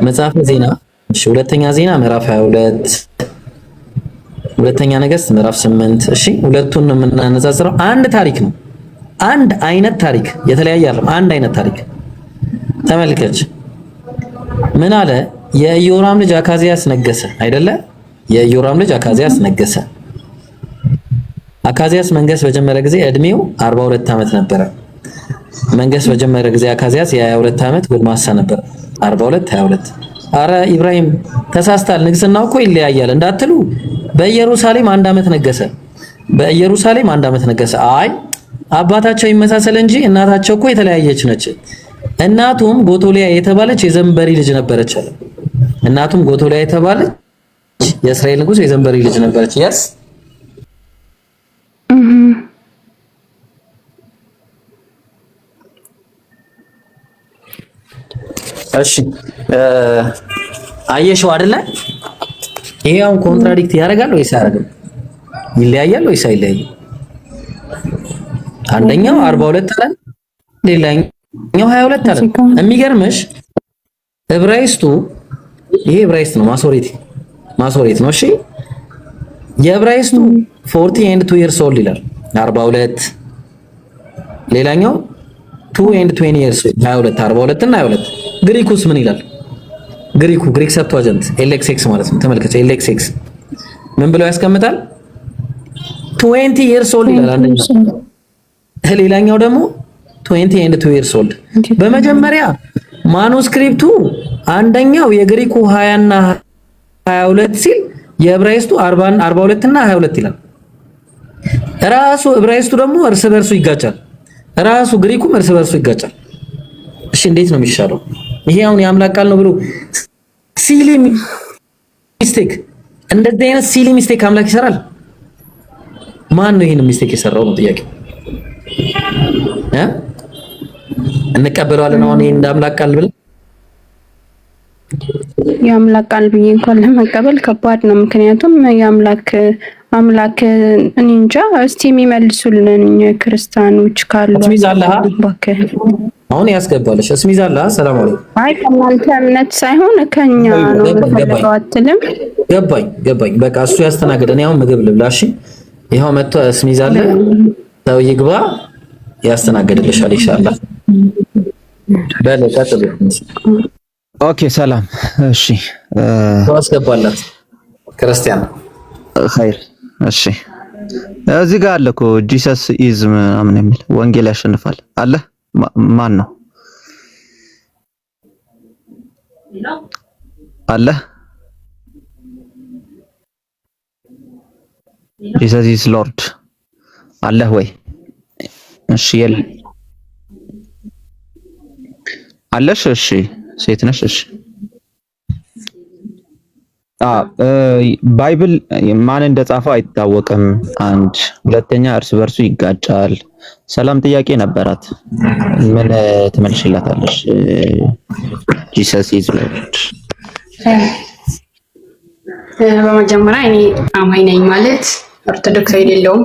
መጽሐፈ ዜና እሺ፣ ሁለተኛ ዜና ምዕራፍ 22 ሁለተኛ ነገሥት ምዕራፍ 8 እሺ፣ ሁለቱን ነው የምናነጻጽረው። አንድ ታሪክ ነው፣ አንድ አይነት ታሪክ፣ የተለያየ አይደለም። አንድ አይነት ታሪክ ተመልከች። ምን አለ? የኢዮራም ልጅ አካዚያስ ነገሰ አይደለ? የኢዮራም ልጅ አካዚያስ ነገሰ። አካዚያስ መንገስ በጀመረ ጊዜ እድሜው 42 ዓመት ነበረ። መንገስ በጀመረ ጊዜ አካዚያስ የ22 ዓመት ጎልማሳ ነበር። 42 22 አረ ኢብራሂም ተሳስታል። ንግስናው እኮ ይለያያል እንዳትሉ። በኢየሩሳሌም አንድ ዓመት ነገሰ። በኢየሩሳሌም አንድ ዓመት ነገሰ። አይ አባታቸው ይመሳሰል እንጂ እናታቸው እኮ የተለያየች ነች። እናቱም ጎቶሊያ የተባለች የዘንበሪ ልጅ ነበረች አለ። እናቱም ጎቶሊያ የተባለች የእስራኤል ንጉስ የዘንበሪ ልጅ ነበረች። ያስ እሺ አየሽው አይደለ? ይሄ አሁን ኮንትራዲክት ያደርጋል ወይስ አያደርግም? ይለያያል ወይስ አይለያይም? አንደኛው 42 አለ፣ ሌላኛው 22 አለ። የሚገርምሽ ዕብራይስጡ ይሄ ዕብራይስጥ ነው፣ ማሶሬት ነው። እሺ የዕብራይስጡ 40 and 2 years old ይላል 42። ሌላኛው 2 and 20 years 22 42 እና 22። ግሪኩስ ምን ይላል? ግሪክ ሰብቷጀንት ኤልኤክስኤክስ ማለት ነው። ተመልከች፣ ኤልኤክስኤክስ ምን ብለው ያስቀምጣል? 20 years old ይላል አንደኛው፣ ሌላኛው ደግሞ 20 and 2 years old። በመጀመሪያ ማኑስክሪፕቱ አንደኛው የግሪኩ 20 እና 22 ሲል የዕብራይስጡ 42 እና 22 ይላል። ራሱ ዕብራይስጡ ደግሞ እርስ በርሱ ይጋጫል። ራሱ ግሪኩም እርስ በርሱ ይጋጫል። እሺ እንዴት ነው የሚሻለው? ይሄ አሁን የአምላክ ቃል ነው ብሎ ሲሊ ሚስቴክ፣ እንደዚህ አይነት ሲሊ ሚስቴክ አምላክ ይሰራል? ማን ነው ይሄን ሚስቴክ የሰራው ነው ጥያቄው። እንቀበለዋለን አሁን ይሄን እንደ አምላክ ቃል ብለን የአምላክ ቃል ብዬ እንኳን ለመቀበል ከባድ ነው። ምክንያቱም የአምላክ እኔ እንጃ። እስቲ የሚመልሱልን ክርስቲያኖች ካሉ አሁን ያስገባለሽ እስሚዛላ ሰላም አለይኩም። አይ ከእናንተ እምነት ሳይሆን ከኛ ነው የምፈልገው አትልም? ገባኝ። በቃ እሱ ያስተናግደን። ያው ምግብ ልብላሽ። ይሄው መጥቶ እስሚዛላ ሰው ይግባ ያስተናግድልሻል ኢንሻአላህ። በለቀጥ ኦኬ ሰላም። እሺ አስገባላት ክርስቲያን ኸይር። እሺ እዚህ ጋር አለ እኮ ጂሰስ ኢዝ ምናምን የሚል ወንጌል ያሸንፋል አለ። ማን ነው አለ? ጂሰስ ኢዝ ሎርድ አለ ወይ? እሺ አለሽ? እሺ ሴት ነሽ? እሺ ባይብል ማን እንደጻፈው አይታወቅም። አንድ ሁለተኛ እርስ በርሱ ይጋጫል። ሰላም ጥያቄ ነበራት። ምን ትመልሽላታለሽ? ጂሰስ ኢዝ ሎርድ። በመጀመሪያ እኔ አማኝ ነኝ ማለት ኦርቶዶክስ አይደለሁም።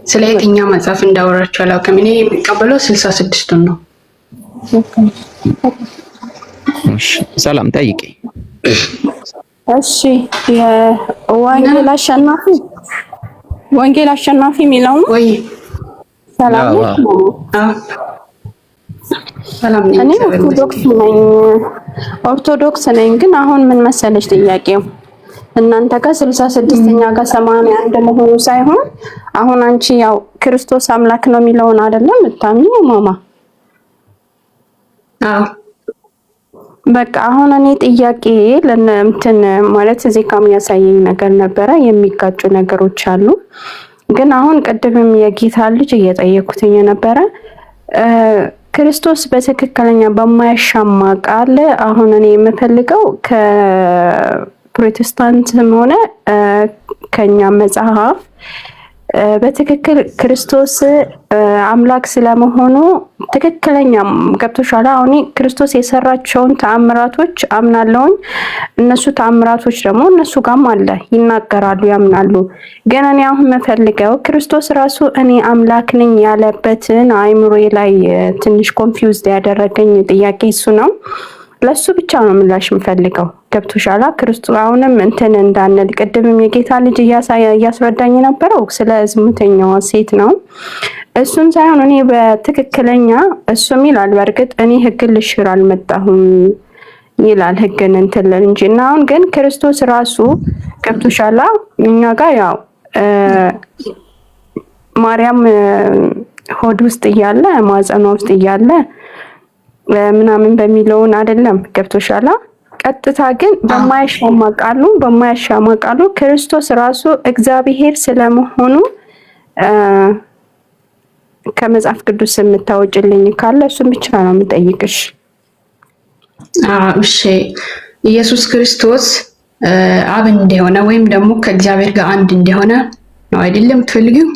ስለ የትኛው መጽሐፍ እንዳወራችሁ አላውቅም። እኔ የሚቀበለው 66ቱን ነው። ሰላም ጠይቂ። እሺ ወንጌል አሸናፊ የሚለው ነው ወይ? ሰላም ነው። ሰላም ነኝ። እኔ ኦርቶዶክስ ነኝ። ግን አሁን ምን መሰለሽ ጥያቄው እናንተ ጋር 66ኛ ጋር 81 መሆኑ ሳይሆን አሁን አንቺ ያው ክርስቶስ አምላክ ነው የሚለውን አይደለም የምታምኚው ማማ? አዎ በቃ አሁን እኔ ጥያቄ ለእንትን ማለት እዚህ ጋር የሚያሳየኝ ነገር ነበረ። የሚጋጩ ነገሮች አሉ። ግን አሁን ቅድምም የጌታ ልጅ እየጠየኩትኝ ነበረ ክርስቶስ በትክክለኛ በማያሻማ ቃል አሁን እኔ የምፈልገው ከፕሮቴስታንትም ሆነ ከኛ መጽሐፍ በትክክል ክርስቶስ አምላክ ስለመሆኑ ትክክለኛ ገብቶሻል? አሁን ክርስቶስ የሰራቸውን ተአምራቶች አምናለሁኝ። እነሱ ተአምራቶች ደግሞ እነሱ ጋርም አለ ይናገራሉ፣ ያምናሉ። ግን እኔ አሁን የምፈልገው ክርስቶስ ራሱ እኔ አምላክ ነኝ ያለበትን አይምሮዬ ላይ ትንሽ ኮንፊውዝድ ያደረገኝ ጥያቄ እሱ ነው። ለሱ ብቻ ነው ምላሽ የምፈልገው። ገብቶሻላ? ክርስቶስ አሁንም እንትን እንዳንል ቅድምም የጌታ ልጅ እያስረዳኝ የነበረው ስለ ዝሙተኛዋ ሴት ነው። እሱን ሳይሆን እኔ በትክክለኛ እሱም ይላል በእርግጥ እኔ ሕግን ልሽር አልመጣሁም ይላል ሕግን እንትን እንጂ እና አሁን ግን ክርስቶስ ራሱ ገብቶሻላ? እኛ ጋር ያው ማርያም ሆድ ውስጥ እያለ ማጸኗ ውስጥ እያለ ምናምን በሚለውን አይደለም። ገብቶሻላ? ቀጥታ ግን በማያሻማ ቃሉ ክርስቶስ ራሱ እግዚአብሔር ስለመሆኑ ከመጽሐፍ ቅዱስ የምታወጭልኝ ካለ እሱን ብቻ ነው የምጠይቅሽ። እሺ ኢየሱስ ክርስቶስ አብ እንደሆነ ወይም ደግሞ ከእግዚአብሔር ጋር አንድ እንደሆነ ነው አይደለም የምትፈልጊው?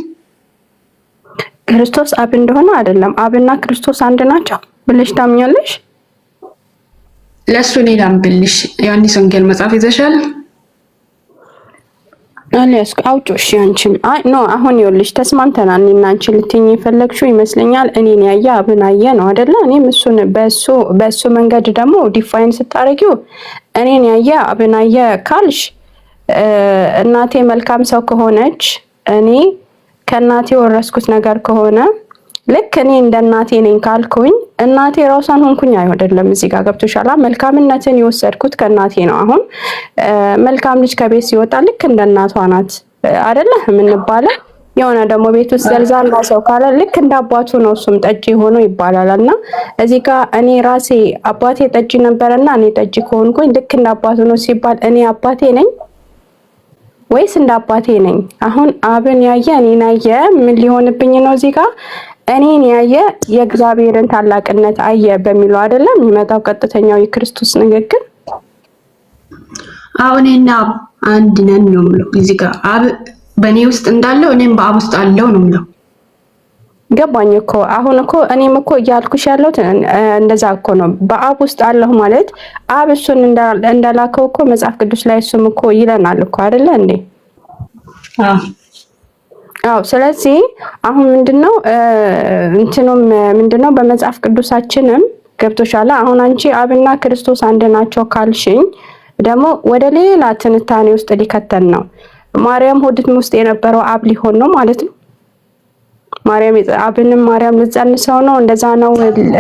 ክርስቶስ አብ እንደሆነ አይደለም፣ አብና ክርስቶስ አንድ ናቸው ብለሽ ታምኛለሽ? ለሱ ሌላ አንብልሽ ዮሐንስ ወንጌል መጽሐፍ ይዘሻል? አለስ አውጪሽ አንቺም ኖ አሁን ይኸውልሽ ተስማምተናል። እኔና አንቺ ልትይኝ የፈለግሽው ይመስለኛል እኔን ያየ አብን አየ ነው አይደለ? እኔም እሱን በሱ መንገድ ደግሞ ዲፋይን ስታረጊው እኔን ያየ አብን አየ ካልሽ እናቴ መልካም ሰው ከሆነች እኔ ከእናቴ ወረስኩት ነገር ከሆነ ልክ እኔ እንደ እናቴ ነኝ ካልኩኝ እናቴ ራሷን ሆንኩኝ አይደለም። እዚህ ጋር ገብቶሻላ? መልካምነትን የወሰድኩት ከእናቴ ነው። አሁን መልካም ልጅ ከቤት ሲወጣ ልክ እንደ እናቷ ናት አይደለ የምንባለው? የሆነ ደግሞ ቤት ውስጥ ዘልዛላ ሰው ካለ ልክ እንደ አባቱ ነው እሱም ጠጪ ሆኖ ይባላል። እና እዚህ ጋር እኔ ራሴ አባቴ ጠጪ ነበርና እኔ ጠጪ ከሆንኩኝ ልክ እንደ አባቱ ነው ሲባል እኔ አባቴ ነኝ ወይስ እንደ አባቴ ነኝ? አሁን አብን ያየ እኔን ያየ ምን ሊሆንብኝ ነው? እዚህ ጋር እኔን ያየ የእግዚአብሔርን ታላቅነት አየ በሚለው አይደለም የሚመጣው ቀጥተኛው የክርስቶስ ንግግር። እኔና አንድ ነን ነው የምለው። እዚህ ጋር አብ በእኔ ውስጥ እንዳለው እኔም በአብ ውስጥ አለው ነው የምለው። ገባኝ እኮ አሁን እኮ እኔም እኮ እያልኩሽ ያለሁት እንደዛ እኮ ነው። በአብ ውስጥ አለሁ ማለት አብ እሱን እንደላከው እኮ መጽሐፍ ቅዱስ ላይ እሱም እኮ ይለናል እኮ አይደለ እንዴ? አዎ። ስለዚህ አሁን ምንድነው በመጽሐፍ ቅዱሳችንም ገብቶሻል። አሁን አንቺ አብና ክርስቶስ አንድ ናቸው ካልሽኝ ደግሞ ወደ ሌላ ትንታኔ ውስጥ ሊከተን ነው። ማርያም ሆድት ውስጥ የነበረው አብ ሊሆን ነው ማለት ነው። ማርያም ልጸንሰው ነው እንደዛ ነው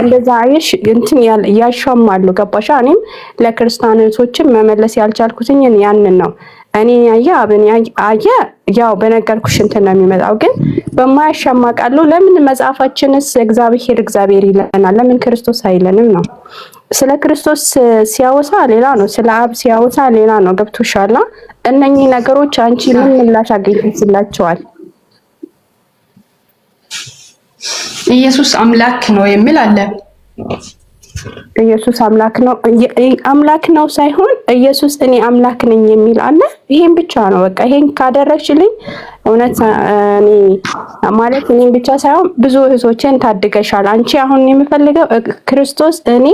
እንደዛ አይሽ እንትን ያሻማሉ። ገባሻ? እኔም ለክርስቲያኖችም መመለስ ያልቻልኩትኝ ያንን ነው። እኔ ያየ አብን ያየ ያው በነገርኩሽ እንትን ነው የሚመጣው። ግን በማያሻማ ቃሉ ለምን መጽሐፋችንስ እግዚአብሔር ይለናል? ለምን ክርስቶስ አይለንም ነው? ስለ ክርስቶስ ሲያወሳ ሌላ ነው፣ ስለ አብ ሲያወሳ ሌላ ነው። ገብቶሻል? እነኚህ ነገሮች አንቺ ምን ምላሽ አገኝተሽላቸዋል? ኢየሱስ አምላክ ነው የሚል አለ። ኢየሱስ አምላክ ነው ሳይሆን ኢየሱስ እኔ አምላክ ነኝ የሚል አለ። ይሄን ብቻ ነው በቃ። ይሄን ካደረግሽልኝ እውነት እኔ ማለት እኔን ብቻ ሳይሆን ብዙ እህቶችን ታድገሻል። አንቺ አሁን የምፈልገው ክርስቶስ እኔ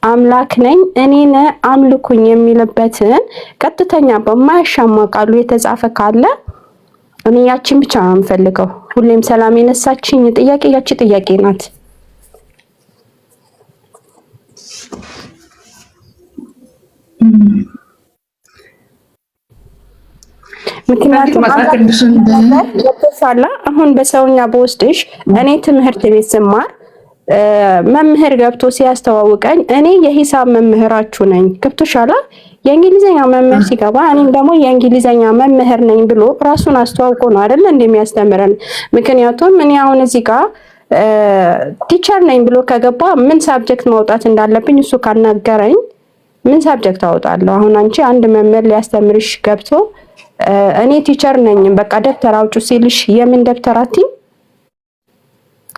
አምላክ ነኝ እኔን አምልኩኝ የሚልበትን ቀጥተኛ በማያሻማ ቃሉ የተጻፈ ካለ እኔ ያቺን ብቻ ነው የምፈልገው። ሁሌም ሰላም የነሳችኝ ጥያቄ ያቺ ጥያቄ ናት። ምክንያቱም አሁን በሰውኛ በውስጥሽ እኔ ትምህርት ቤት ስማር መምህር ገብቶ ሲያስተዋውቀኝ እኔ የሂሳብ መምህራችሁ ነኝ። ገብቶሻል? የእንግሊዘኛ መምህር ሲገባ እኔም ደግሞ የእንግሊዘኛ መምህር ነኝ ብሎ ራሱን አስተዋውቆ ነው አይደል እንደሚያስተምረን። ምክንያቱም እኔ አሁን እዚህ ጋር ቲቸር ነኝ ብሎ ከገባ ምን ሳብጀክት ማውጣት እንዳለብኝ እሱ ካናገረኝ ምን ሳብጀክት አወጣለሁ? አሁን አንቺ አንድ መምህር ሊያስተምርሽ ገብቶ እኔ ቲቸር ነኝ በቃ ደብተር አውጪ ሲልሽ የምን ደብተር አትይም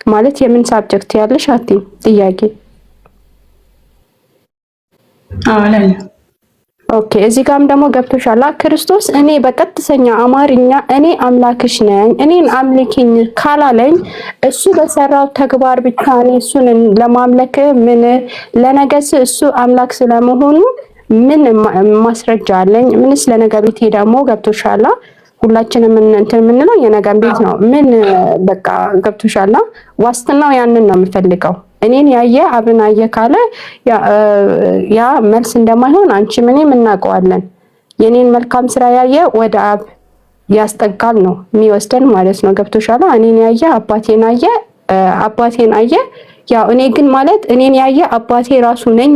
ማለት የምን ሳብጀክት ያለሽ አትይም? ጥያቄ አወላኝ። ኦኬ እዚህ ጋርም ደግሞ ገብቶሻል። ክርስቶስ እኔ በቀጥተኛ አማርኛ እኔ አምላክሽ ነኝ እኔን አምልኪኝ ካላለኝ እሱ በሰራው ተግባር ብቻ እኔ እሱን ለማምለክ ምን ለነገስ እሱ አምላክ ስለመሆኑ ምን ማስረጃ አለኝ? ምንስ ለነገ ቤት ደግሞ ገብቶሻል። ሁላችንም እንትን የምንለው የነገን ቤት ነው። ምን በቃ ገብቶሻል። ዋስትናው ያንን ነው የምፈልገው እኔን ያየ አብን አየ ካለ ያ መልስ እንደማይሆን አንቺ ምንም እናውቀዋለን። የኔን መልካም ስራ ያየ ወደ አብ ያስጠጋል ነው የሚወስደን ማለት ነው። ገብቶሻል? እኔን ያየ አባቴን አየ። ያው እኔ ግን ማለት እኔን ያየ አባቴ ራሱ ነኝ